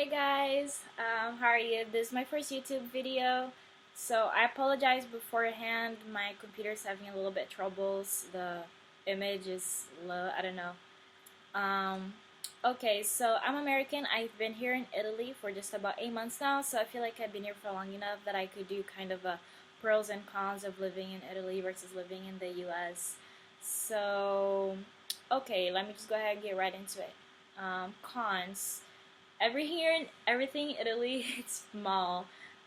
Hey guys, how are you? This is my first YouTube video, so I apologize beforehand. My computer's having a little bit troubles. The image is low. I don't know. Um, okay, so I'm American. I've been here in Italy for just about 8 months now, so I feel like I've been here for long enough that I could do kind of a pros and cons of living in Italy versus living in the U.S. So, okay, let me just go ahead and get right into it. Cons. Everything in Italy it's small.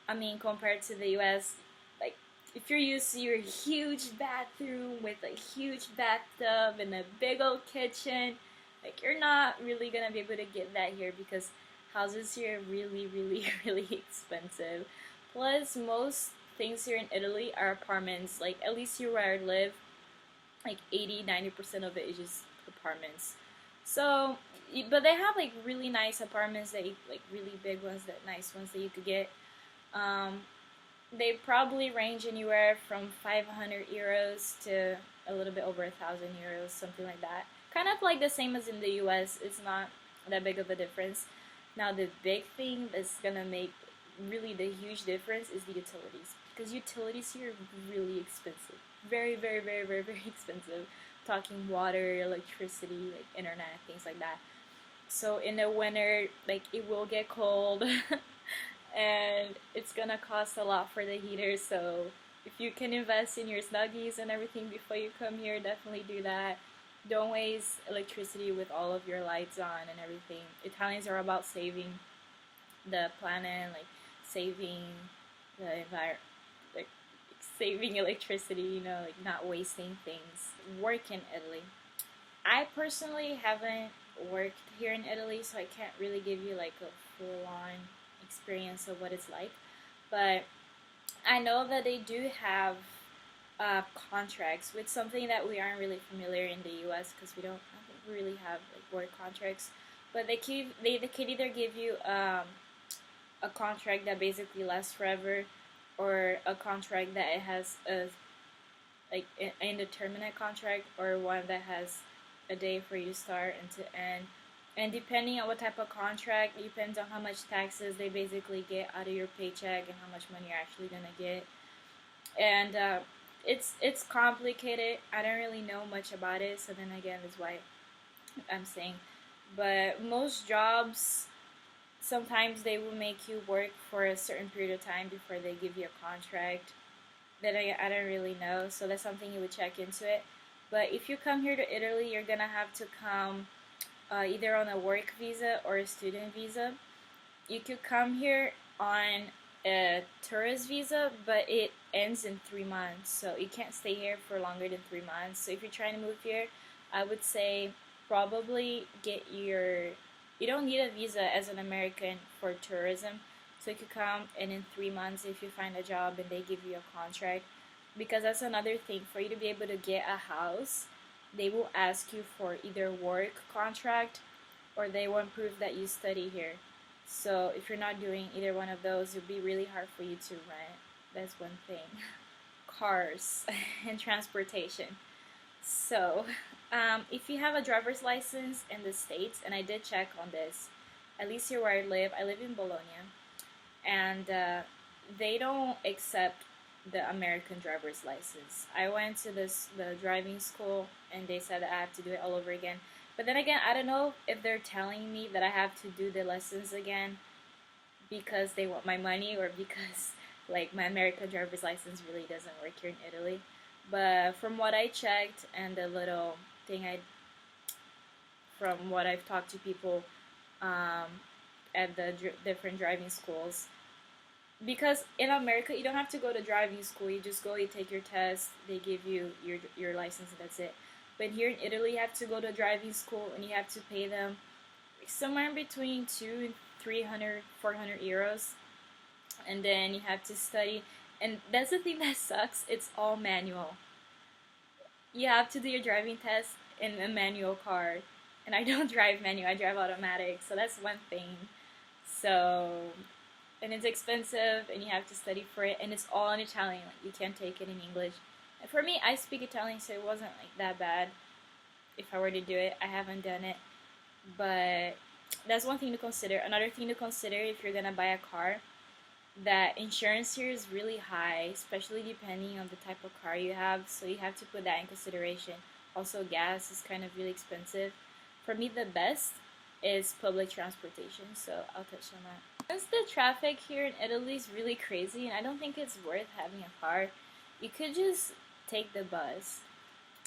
I mean, compared to the U.S., like if you're used to your huge bathroom with a huge bathtub and a big old kitchen, like you're not really gonna be able to get that here because houses here are really, really, really expensive. Plus, most things here in Italy are apartments. Like at least here where I live, like 80-90% of it is just apartments. So, but they have like really nice apartments that you, like really big ones, that nice ones that you could get. Um, they probably range anywhere from 500 euros to a little bit over 1,000 euros, something like that. Kind of like the same as in the US. It's not that big of a difference. Now the big thing that's gonna make really the huge difference is the utilities, because utilities here are really expensive. Very, very, very, very, very expensive. Talking water, electricity, like internet, things like that. So in the winter, like it will get cold and it's gonna cost a lot for the heater. So if you can invest in your snuggies and everything before you come here, definitely do that. Don't waste electricity with all of your lights on and everything. Italians are about saving the planet, like saving the environment, like saving electricity, like not wasting things. Work in Italy. I personally haven't worked here in Italy, so I can't really give you like a full on experience of what it's like. But I know that they do have contracts with something that we aren't really familiar in the U.S. because we don't I don't think we really have like work contracts. But they can either give you a contract that basically lasts forever, or a contract that it has a like an indeterminate contract, or one that has a day for you to start and to end. And depending on what type of contract, it depends on how much taxes they basically get out of your paycheck and how much money you're actually gonna get. And it's complicated. I don't really know much about it, so then again, that's why I'm saying. But most jobs, sometimes they will make you work for a certain period of time before they give you a contract. That I don't really know, so that's something you would check into it. But if you come here to Italy, you're gonna have to come either on a work visa or a student visa. You could come here on a tourist visa, but it ends in 3 months, so you can't stay here for longer than 3 months. So if you're trying to move here, I would say probably get your. You don't need a visa as an American for tourism, so you could come, and in 3 months, if you find a job and they give you a contract, because that's another thing, for you to be able to get a house, they will ask you for either work contract or they want proof that you study here. So if you're not doing either one of those, it'll be really hard for you to rent. That's one thing. Cars and transportation. So, if you have a driver's license in the States, and I did check on this, at least here where I live in Bologna, and they don't accept the American driver's license. I went to the driving school, and they said that I have to do it all over again. But then again, I don't know if they're telling me that I have to do the lessons again because they want my money, or because like my American driver's license really doesn't work here in Italy. But from what I checked and the little thing from what I've talked to people um, at the different driving schools, because in America you don't have to go to driving school. You just go, you take your test, they give you your license, and that's it. But here in Italy, you have to go to driving school, and you have to pay them somewhere in between 200 and 300, 400 euros, and then you have to study. And that's the thing that sucks. It's all manual. You have to do your driving test in a manual car, and I don't drive manual. I drive automatic, so that's one thing. So, and it's expensive, and you have to study for it, and it's all in Italian. Like you can't take it in English. And for me, I speak Italian, so it wasn't like that bad. If I were to do it, I haven't done it, but that's one thing to consider. Another thing to consider if you're gonna buy a car, that insurance here is really high, especially depending on the type of car you have, so you have to put that in consideration. Also, gas is kind of really expensive. For me, the best is public transportation, so I'll touch on that. Since the traffic here in Italy is really crazy and I don't think it's worth having a car, you could just take the bus.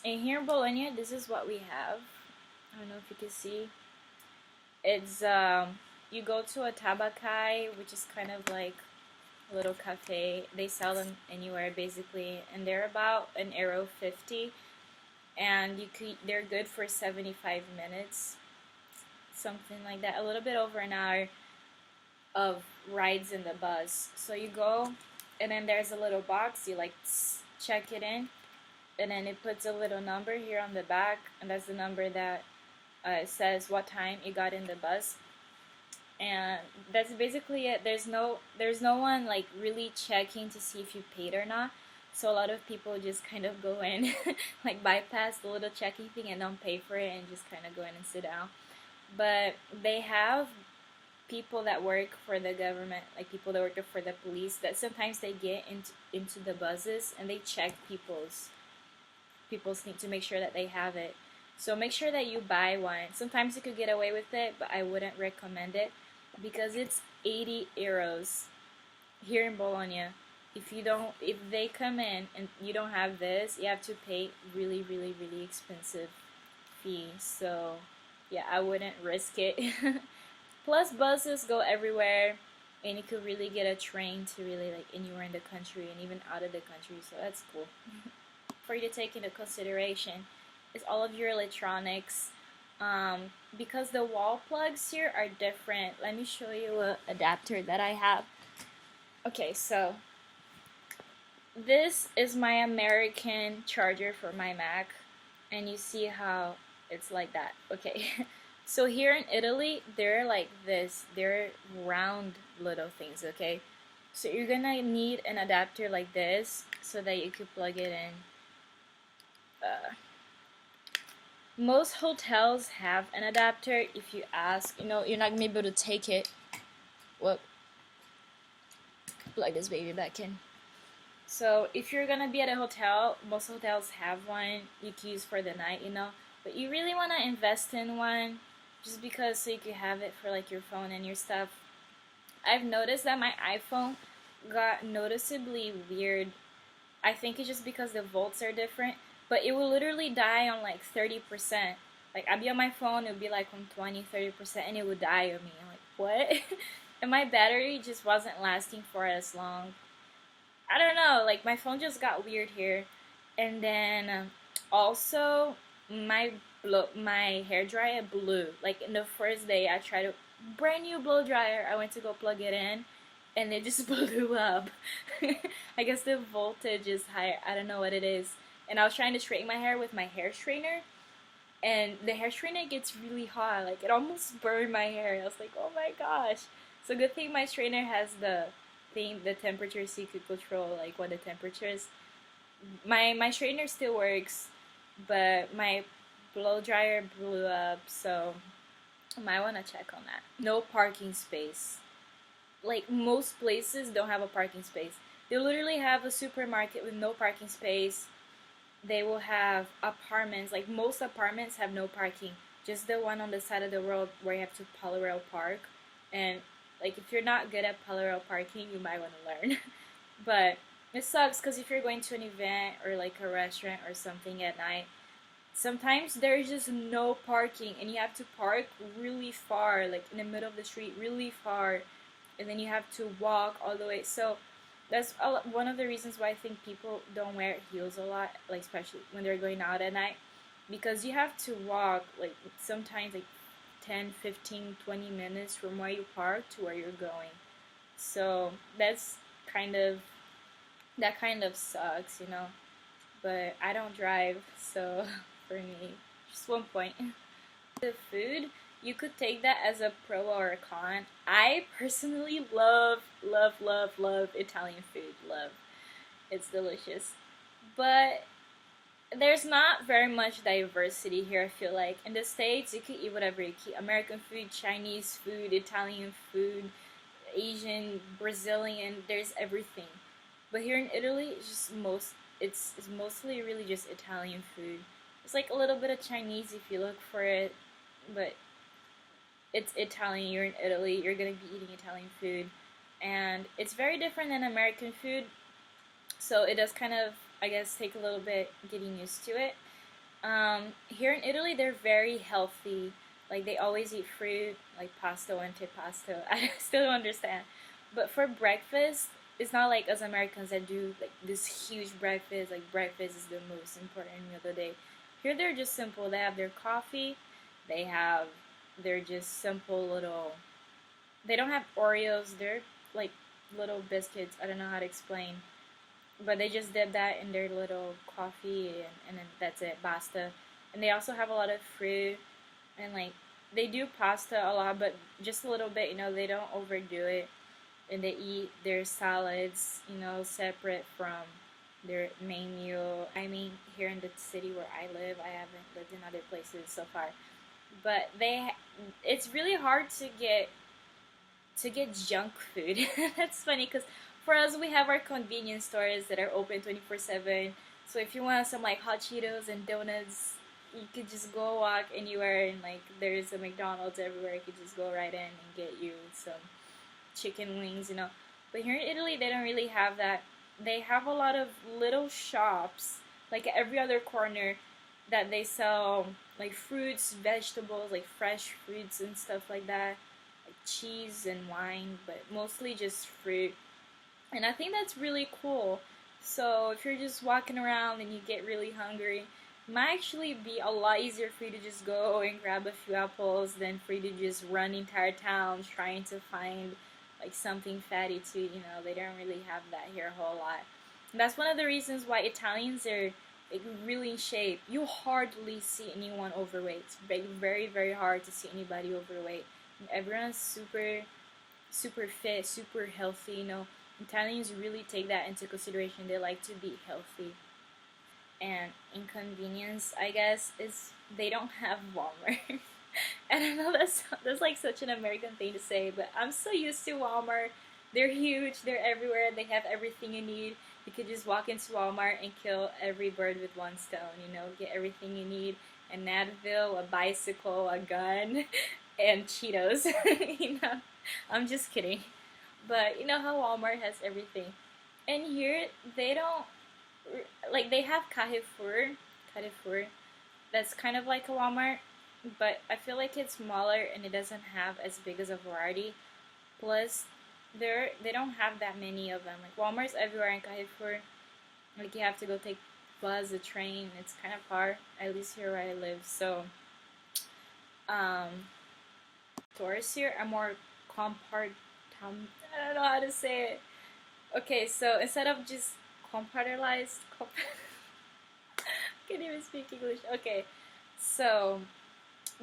And here in Bologna, this is what we have. I don't know if you can see. It's you go to a tabacai, which is kind of like a little cafe. They sell them anywhere basically, and they're about €1.50, and they're good for 75 minutes, something like that. A little bit over an hour of rides in the bus. So you go, and then there's a little box. You like check it in, and then it puts a little number here on the back, and that's the number that says what time you got in the bus. And that's basically it. There's no one like really checking to see if you paid or not. So a lot of people just kind of go in, like bypass the little checking thing and don't pay for it and just kind of go in and sit down. But they have people that work for the government, like people that work for the police, that sometimes they get into the buses and they check people's need to make sure that they have it. So make sure that you buy one. Sometimes you could get away with it, but I wouldn't recommend it because it's €80 here in Bologna. If they come in and you don't have this, you have to pay really, really, really expensive fee. So yeah, I wouldn't risk it. Plus buses go everywhere, and you could really get a train to really like anywhere in the country and even out of the country, so that's cool. For you to take into consideration is all of your electronics, because the wall plugs here are different. Let me show you an adapter that I have. Okay, so this is my American charger for my Mac, and you see how it's like that. Okay. So here in Italy, they're like this. They're round little things, okay? So you're gonna need an adapter like this so that you could plug it in. Most hotels have an adapter. If you ask, you're not gonna be able to take it. Whoop. Plug this baby back in. So if you're gonna be at a hotel, most hotels have one you can use for the night, But you really wanna invest in one, just because so you can have it for like your phone and your stuff. I've noticed that my iPhone got noticeably weird. I think it's just because the volts are different, but it will literally die on like 30%. Like I'd be on my phone, it would be like on 20-30%, and it would die on me. I'm like, what? And my battery just wasn't lasting for as long. I don't know, like my phone just got weird here. And then also my hair dryer blew. Like in the first day I tried a brand new blow dryer, I went to go plug it in and it just blew up. I guess the voltage is higher, I don't know what it is. And I was trying to straighten my hair with my hair straightener, and the hair straightener gets really hot, like it almost burned my hair. I was like, oh my gosh. So good thing my straightener has the temperature, so you could control like what the temperature is. My straightener still works, but my blow dryer blew up, so I might want to check on that. No parking space. Like most places don't have a parking space. They literally have a supermarket with no parking space. They will have apartments, like most apartments have no parking. Just the one on the side of the road where you have to parallel park. And like if you're not good at parallel parking, you might want to learn. But it sucks because if you're going to an event or like a restaurant or something at night, sometimes there's just no parking and you have to park really far, like in the middle of the street, really far, and then you have to walk all the way. So that's one of the reasons why I think people don't wear heels a lot, like especially when they're going out at night, because you have to walk like sometimes like 10, 15, 20 minutes from where you park to where you're going. So that kind of sucks, But I don't drive, so for me, just one point. The food, you could take that as a pro or a con. I personally love Italian food. Love. It's delicious. But there's not very much diversity here. I feel like in the States you could eat whatever you eat: American food, Chinese food, Italian food, Asian, Brazilian. There's everything. But here in Italy, it's mostly really just Italian food. It's like a little bit of Chinese if you look for it, but it's Italian. You're in Italy, you're gonna be eating Italian food, and it's very different than American food. So it does kind of, I guess, take a little bit getting used to it. Here in Italy, they're very healthy. Like they always eat fruit, like pasta o antipasto. I still don't understand. But for breakfast, it's not like us Americans that do like this huge breakfast. Like breakfast is the most important meal of the day. Here they're just simple. They have their coffee. They have their just simple little. They don't have Oreos. They're like little biscuits. I don't know how to explain, but they just dip that in their little coffee, and then that's it, basta. And they also have a lot of fruit, and like they do pasta a lot, but just a little bit, they don't overdo it. And they eat their salads, separate from their main meal. I mean, here in the city where I live, I haven't lived in other places so far, but it's really hard to get junk food. That's funny because for us, we have our convenience stores that are open 24/7. So if you want some like hot Cheetos and donuts, you could just go walk anywhere, and like there's a McDonald's everywhere. You could just go right in and get you some chicken wings. But here in Italy, they don't really have that. They have a lot of little shops, like every other corner, that they sell like fruits, vegetables, like fresh fruits and stuff like that, like cheese and wine, but mostly just fruit. And I think that's really cool. So if you're just walking around and you get really hungry, it might actually be a lot easier for you to just go and grab a few apples than for you to just run entire towns trying to find like something fatty to eat. They don't really have that here a whole lot. And that's one of the reasons why Italians are like really in shape. You hardly see anyone overweight. It's very, very hard to see anybody overweight. Everyone's super, super fit, super healthy. Italians really take that into consideration. They like to be healthy. And inconvenience, I guess, is they don't have Walmart. And I know that's like such an American thing to say, but I'm so used to Walmart. They're huge, they're everywhere, they have everything you need. You could just walk into Walmart and kill every bird with one stone, get everything you need. An Advil, a bicycle, a gun, and Cheetos. I'm just kidding. But you know how Walmart has everything. And here, they don't, like, they have Carrefour, that's kind of like a Walmart, but I feel like it's smaller and it doesn't have as big as a variety. Plus, they don't have that many of them. Like, Walmart's everywhere in Carrefour. Like, you have to go take bus, a train. It's kind of far, at least here where I live. So, um, stores here are more compart. I don't know how to say it. Okay, so instead of just compartmentalized, can't even speak English. Okay, so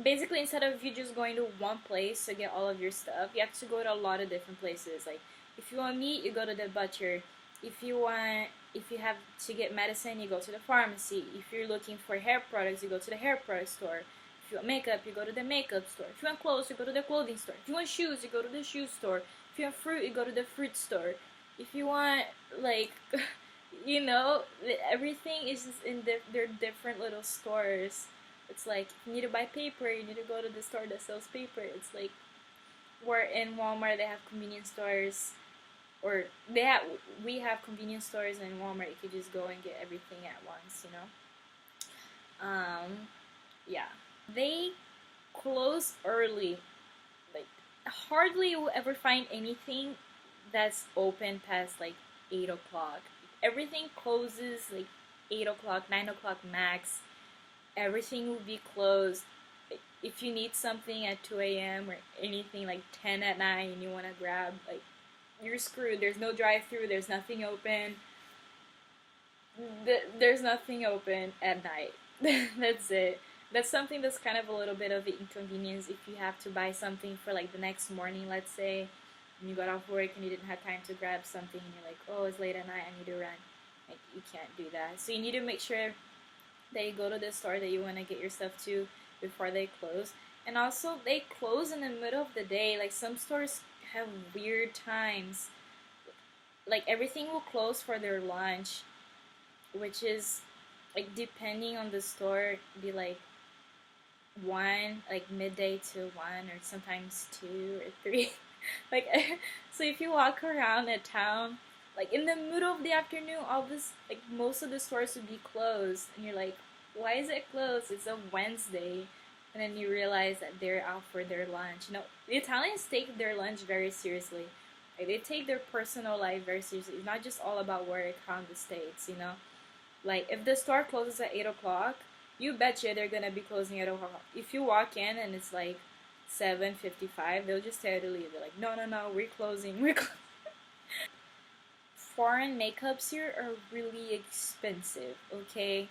basically, instead of you just going to one place to get all of your stuff, you have to go to a lot of different places. Like, if you want meat, you go to the butcher. If you have to get medicine, you go to the pharmacy. If you're looking for hair products, you go to the hair product store. If you want makeup, you go to the makeup store. If you want clothes, you go to the clothing store. If you want shoes, you go to the shoe store. If you want fruit, you go to the fruit store. If you want, like, everything is just in their different little stores. It's like, if you need to buy paper, you need to go to the store that sells paper. It's like, where in Walmart they have convenience stores, or we have convenience stores, and in Walmart you could just go and get everything at once. Yeah. They close early. Like, hardly you will ever find anything that's open past like 8 o'clock. Everything closes like 8 o'clock, 9 o'clock max. Everything will be closed. If you need something at 2 a.m. or anything like 10 at night and you want to grab, like, you're screwed. There's no drive-through. There's nothing open. There's nothing open at night. That's it. That's something that's kind of a little bit of an inconvenience if you have to buy something for like the next morning, let's say, and you got off work and you didn't have time to grab something and you're like, oh, it's late at night, I need to run. Like, you can't do that. So you need to make sure that you go to the store that you want to get your stuff to before they close. And also, they close in the middle of the day. Like, some stores have weird times. Like, everything will close for their lunch, which is, like, depending on the store, be like 1, like midday to 1, or sometimes 2 or 3. Like, so if you walk around a town, like in the middle of the afternoon, all this, like most of the stores would be closed, and you're like, why is it closed? It's a Wednesday. And then you realize that they're out for their lunch. You know, the Italians take their lunch very seriously. Like, they take their personal life very seriously. It's not just all about work how in the States, you know? Like, if the store closes at 8 o'clock, you betcha they're gonna be closing at 8 o'clock. If you walk in and it's like 7:55, they'll just tell you to leave. They're like, no, no, no, we're closing. We're closing. Foreign makeups here are really expensive, okay?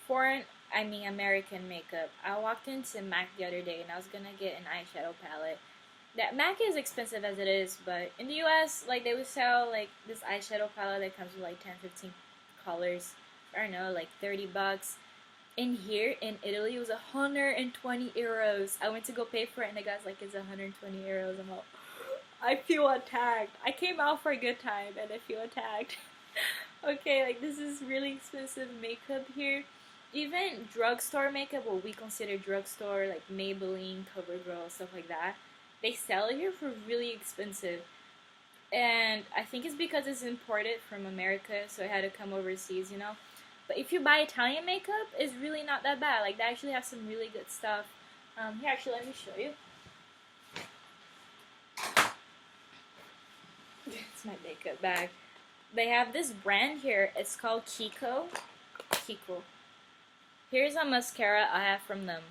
Foreign, I mean American makeup. I walked into MAC the other day and I was gonna get an eyeshadow palette. That MAC is expensive as it is, but in the US, like, they would sell like this eyeshadow palette that comes with like 10, 15 colors. I don't know, like 30 bucks. In here in Italy, it was 120 euros. I went to go pay for it, and the guy's like, "It's 120 euros." I'm like, I feel attacked. I came out for a good time, and I feel attacked. Okay, like, this is really expensive makeup here. Even drugstore makeup, what we consider drugstore, like Maybelline, CoverGirl, stuff like that, they sell it here for really expensive. And I think it's because it's imported from America, so it had to come overseas, you know. But if you buy Italian makeup, it's really not that bad. Like, they actually have some really good stuff. Here, actually, let me show you. It's my makeup bag. They have this brand here. It's called Kiko. Kiko. Here's a mascara I have from them.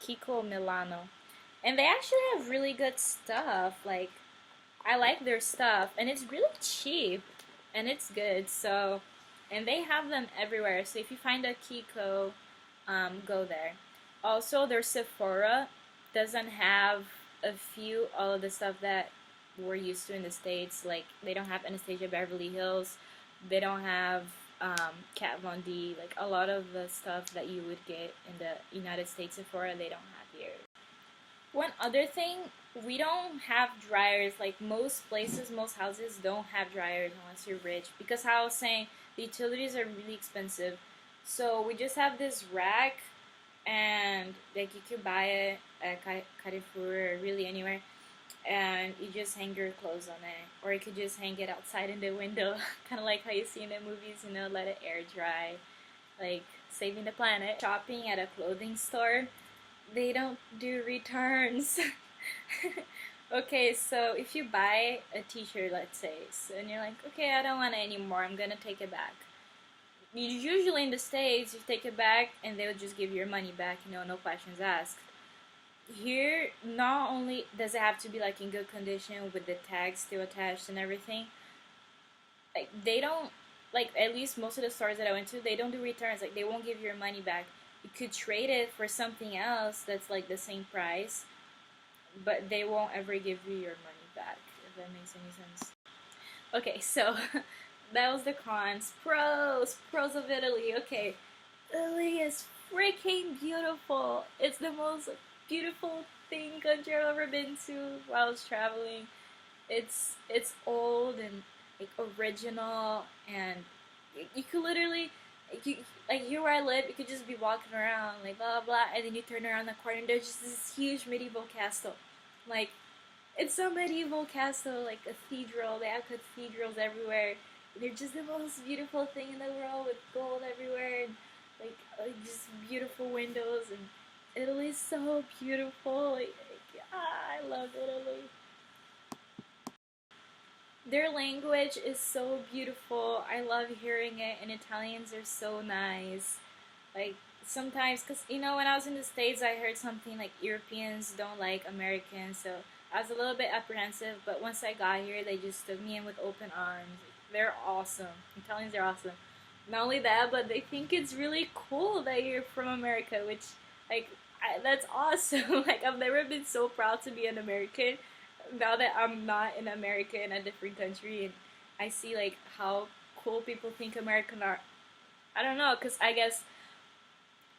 Kiko Milano. And they actually have really good stuff. Like, I like their stuff. And it's really cheap. And it's good. So, and they have them everywhere. So if you find a Kiko, go there. Also, their Sephora doesn't have all of the stuff that we're used to in the States. Like, they don't have Anastasia Beverly Hills. They don't have Kat Von D. Like, a lot of the stuff that you would get in the United States Sephora, they don't have here. One other thing, we don't have dryers. Like, most places, most houses don't have dryers unless you're rich. Because how I was saying, the utilities are really expensive. So we just have this rack, and like, you can buy it at Carrefour or really anywhere, and you just hang your clothes on it, or you could just hang it outside in the window, kind of like how you see in the movies, you know, let it air dry, like saving the planet. Shopping at a clothing store, they don't do returns. Okay, so if you buy a t-shirt, let's say, and you're like, okay, I don't want it anymore, I'm gonna take it back. Usually in the States, you take it back and they'll just give you your money back, you know, no questions asked. Here, not only does it have to be like in good condition with the tags still attached and everything, like, they don't, like, at least most of the stores that I went to, they don't do returns. Like, they won't give you your money back. You could trade it for something else that's like the same price, but they won't ever give you your money back, if that makes any sense. Okay, so that was the cons. Pros of Italy. Okay, Italy is freaking beautiful. It's the most beautiful country I've ever been to while I was traveling. It's old and like original, and you could literally, like here where I live, you could just be walking around like blah blah blah, and then you turn around the corner and there's just this huge medieval castle. Like, it's a medieval castle, like a cathedral. They have cathedrals everywhere. They're just the most beautiful thing in the world, with gold everywhere, and just beautiful windows. And Italy's so beautiful. I love Italy. Their language is so beautiful. I love hearing it, and Italians are so nice. Like, sometimes, because, you know, when I was in the States, I heard something like Europeans don't like Americans, so I was a little bit apprehensive, but once I got here, they just took me in with open arms. They're awesome. Italians are awesome. Not only that, but they think it's really cool that you're from America, which, like, that's awesome. Like, I've never been so proud to be an American. Now that I'm not in America, in a different country, and I see, like, how cool people think American are. I don't know, because I guess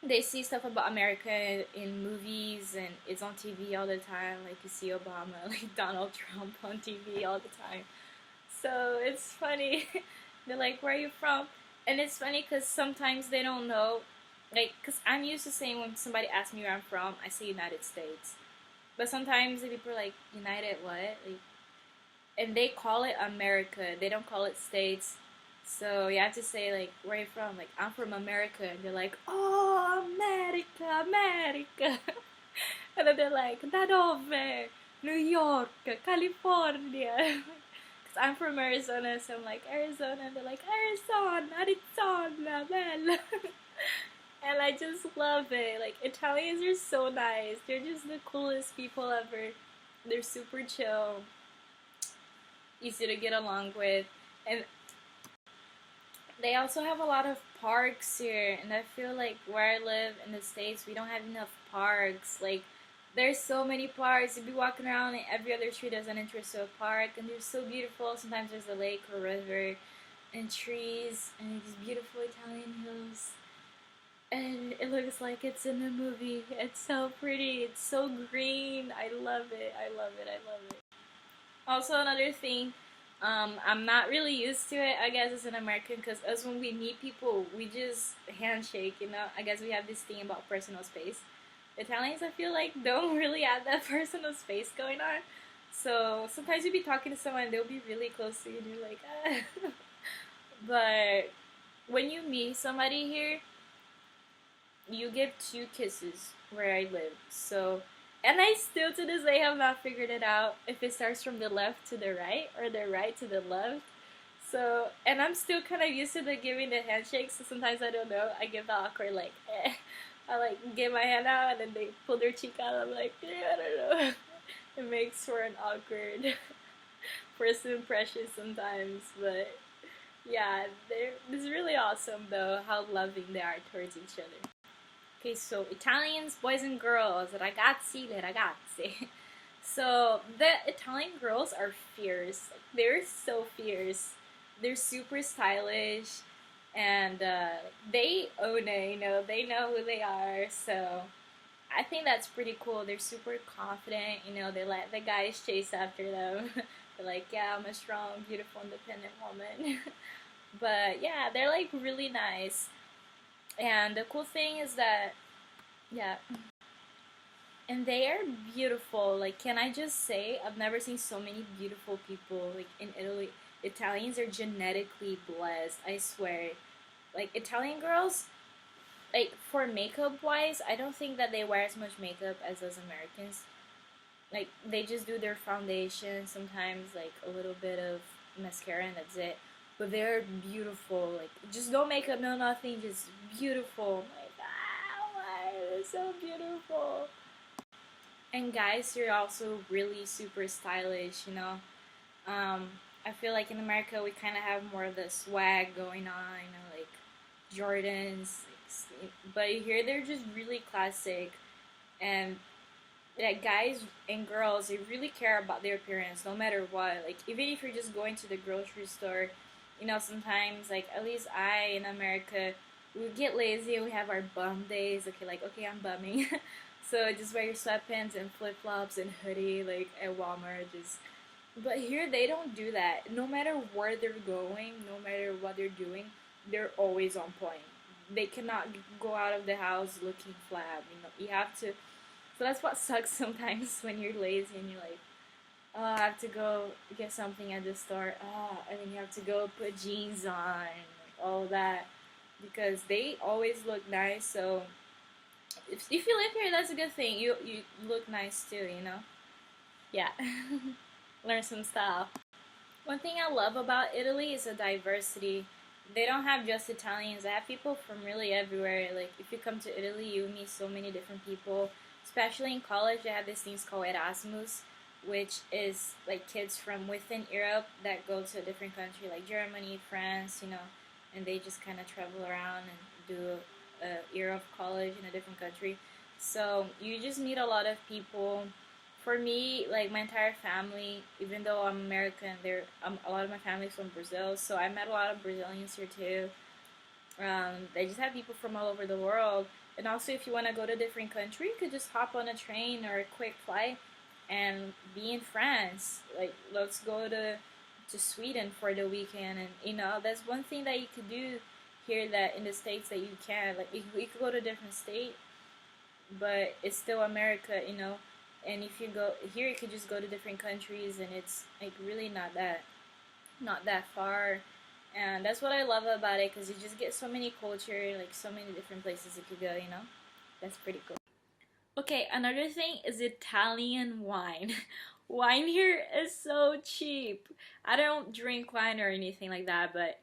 they see stuff about America in movies and it's on TV all the time. Like you see Obama, like Donald Trump on TV all the time. So it's funny. They're like, "Where are you from?" And it's funny because sometimes they don't know. Like, because I'm used to saying when somebody asks me where I'm from, I say United States. But sometimes the people are like, "United what?" Like, and they call it America. They don't call it states. So you have to say like, "Where are you from?" Like, "I'm from America," and they're like, "Oh, America, America," and then they're like, "Da dove? New York, California." Cause I'm from Arizona, so I'm like Arizona, and they're like Arizona, Arizona, bella. And I just love it. Like Italians are so nice. They're just the coolest people ever. They're super chill, easy to get along with, and they also have a lot of parks here. And I feel like where I live in the States, we don't have enough parks. Like there's so many parks. You'd be walking around and every other street there's an entrance to a park, and they're so beautiful. Sometimes there's a lake or river and trees and these beautiful Italian hills. And it looks like it's in the movie. It's so pretty. It's so green. I love it. I love it. I love it. Also, another thing, I'm not really used to it, I guess, as an American, because us, when we meet people, we just handshake, you know? I guess we have this thing about personal space. Italians, I feel like, don't really have that personal space going on. So sometimes you'll be talking to someone, they'll be really close to you, and you're like, ah. But when you meet somebody here, you give 2 kisses where I live. So, and I still to this day have not figured it out if it starts from the left to the right or the right to the left. So, and I'm still kind of used to the giving the handshake. So sometimes I don't know. I give the awkward like, eh. I like give my hand out and then they pull their cheek out. I'm like, yeah, I don't know. It makes for an awkward first impression sometimes, but yeah, it's really awesome though how loving they are towards each other. Okay, so Italians, boys and girls, ragazzi, le ragazze. So the Italian girls are fierce. Like, they're so fierce. They're super stylish, and they own it. You know, they know who they are. So I think that's pretty cool. They're super confident. You know, they let the guys chase after them. They're like, yeah, I'm a strong, beautiful, independent woman. But yeah, they're like really nice. And the cool thing is that, yeah, and they are beautiful. Like, can I just say, I've never seen so many beautiful people, like, in Italy. Italians are genetically blessed, I swear. Like, Italian girls, like, for makeup wise, I don't think that they wear as much makeup as us Americans. Like, they just do their foundation, sometimes, like, a little bit of mascara, and that's it. But they're beautiful. Like, just no makeup, no nothing, just beautiful. Like, ah, why? They're so beautiful. And guys, you're also really super stylish, you know. Um, I feel like in America we kind of have more of the swag going on, you know, like Jordans. But here they're just really classic, and yeah, guys and girls they really care about their appearance no matter what. Like even if you're just going to the grocery store, you know, sometimes like at least I in America we get lazy and we have our bum days. Okay, like okay, I'm bumming. So just wear your sweatpants and flip flops and hoodie like at Walmart. Just but here they don't do that. No matter where they're going, no matter what they're doing, they're always on point. They cannot go out of the house looking flat. You know, you have to. So that's what sucks sometimes when you're lazy and you're like, oh, I have to go get something at the store. Oh, and then you have to go put jeans on and like, all that because they always look nice. So if you live here, that's a good thing. You look nice too, you know. Yeah, learn some style. One thing I love about Italy is the diversity. They don't have just Italians. They have people from really everywhere. Like if you come to Italy, you meet so many different people. Especially in college, they have these things called Erasmus, which is like kids from within Europe that go to a different country, like Germany, France, you know, and they just kind of travel around and do a year of college in a different country. So you just meet a lot of people. For me, like my entire family, even though I'm American, a lot of my family's from Brazil, so I met a lot of Brazilians here too. They just have people from all over the world, And also, if you want to go to a different country, you could just hop on a train or a quick flight and be in France. Like, let's go to Sweden for the weekend, and that's one thing that you could do here that in the States that you can. Like, you could go to a different state, but it's still America, And if you go here, you could just go to different countries, and it's like really not that far. And that's what I love about it, because you just get so many culture, like so many different places you could go. That's pretty cool. Okay, another thing is Italian wine. Wine here is so cheap. I don't drink wine or anything like that, but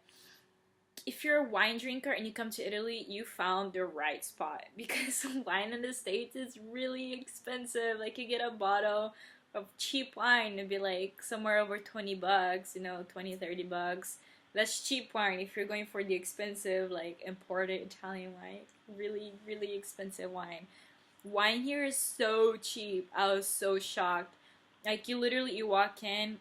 if you're a wine drinker and you come to Italy, you found the right spot, because wine in the States is really expensive. Like, you get a bottle of cheap wine and be like somewhere over 20 bucks, 20, 30 bucks. That's cheap wine. If you're going for the expensive, like, imported Italian wine, really, really expensive wine. Wine here is so cheap. I was so shocked. Like, you walk in,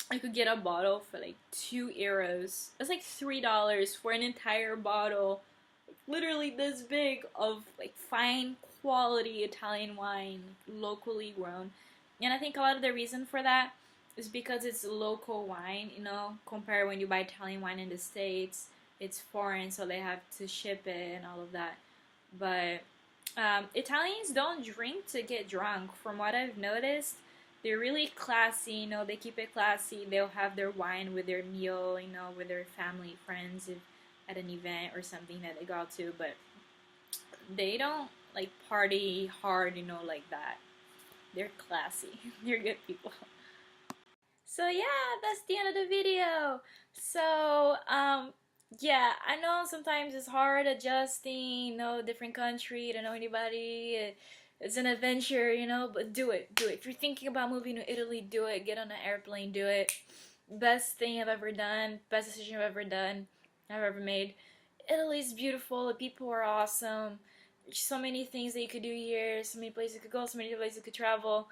I could get a bottle for like €2. That's like $3 for an entire bottle. Like, literally this big of like fine quality Italian wine, locally grown. And I think a lot of the reason for that is because it's local wine, compared when you buy Italian wine in the States, it's foreign, so they have to ship it and all of that. But Italians don't drink to get drunk, from what I've noticed. They're really classy, they keep it classy. They'll have their wine with their meal, with their family, friends, if at an event or something that they go out to, but they don't like party hard, like that. They're classy. They're good people. So yeah, that's the end of the video. So, yeah, I know sometimes it's hard adjusting, different country, don't know anybody. It's an adventure, but do it. If you're thinking about moving to Italy, do it. Get on an airplane, do it. Best thing I've ever done, best decision I've ever made. Italy's beautiful, the people are awesome. There's so many things that you could do here, so many places you could go, so many places you could travel.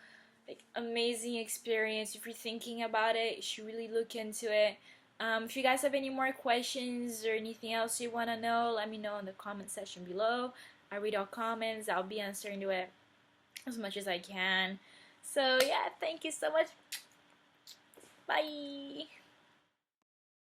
Like, amazing experience. If you're thinking about it, you should really look into it. If you guys have any more questions or anything else you want to know, let me know in the comment section below. I read all comments. I'll be answering to it as much as I can. So yeah, thank you so much. Bye.